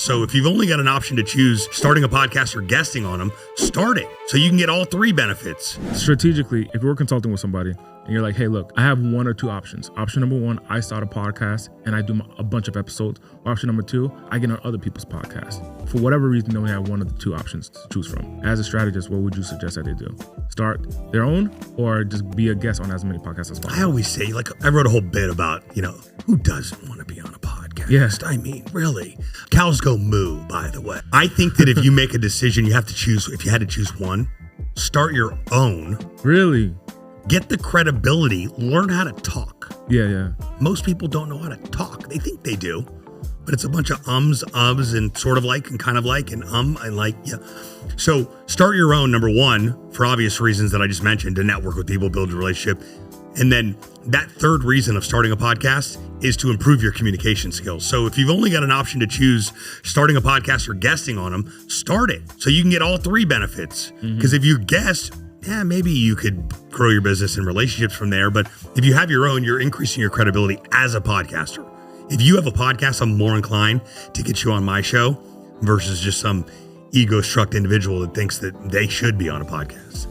So if you've only got an option to choose starting a podcast or guesting on them, start it so you can get all three benefits. Strategically, if you're consulting with somebody and you're like, hey, look, I have one or two options. Option number one, I start a podcast and I do a bunch of episodes. Option number two, I get on other people's podcasts. For whatever reason, they only have one of the two options to choose from. As a strategist, what would you suggest that they do? Start their own or just be a guest on as many podcasts as possible? I always say, like, I wrote a whole bit about, who doesn't want to be on a podcast? Yeah. I mean, really. Cows go moo, by the way. I think that if you make a decision, you had to choose one, start your own. Really? Get the credibility, learn how to talk. Yeah. Most people don't know how to talk. They think they do, but it's a bunch of ums, and sort of like, and kind of like, and like, yeah. So start your own, number one, for obvious reasons that I just mentioned, to network with people, build a relationship. And then that third reason of starting a podcast is to improve your communication skills. So if you've only got an option to choose starting a podcast or guesting on them, start it so you can get all three benefits. Because if you guest, maybe you could grow your business and relationships from there. But if you have your own, you're increasing your credibility as a podcaster. If you have a podcast, I'm more inclined to get you on my show versus just some ego-struck individual that thinks that they should be on a podcast.